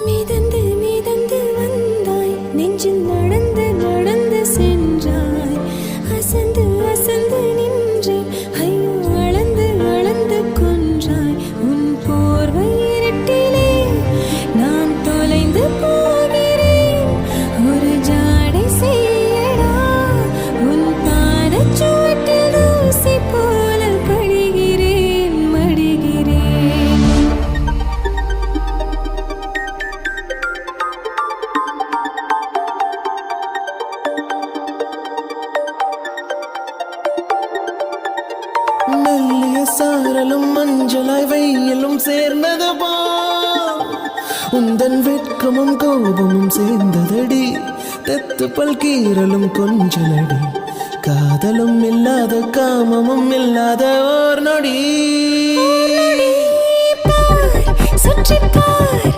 மிதந்து மிதந்து வந்தாய் நெஞ்சில் நடந்து நடந்து சென்றாய் அசந்து அசந்து நின்றேன் ஐயோ அளந்து அளந்து கொன்றாய் உன் போர்வை இருட்டிலே நான் தொலைந்து போகிறேன் ஒரு ஜாடை செய்யடா உன் பாதச்சுவட்டில் தூசி போல படிகிறேன் மடிகிறேன் மெல்லிய சாரலும் மஞ்சளாய் வெயிலும் சேர்ந்தது போ உந்தன் வெட்கமும் கோபமும் சேர்ந்ததடி தெத்து பல்கீரலும் கொஞ்சலடி காதலும் இல்லாத காமமும் இல்லாத ஓர் நொடி சுற்றி பார்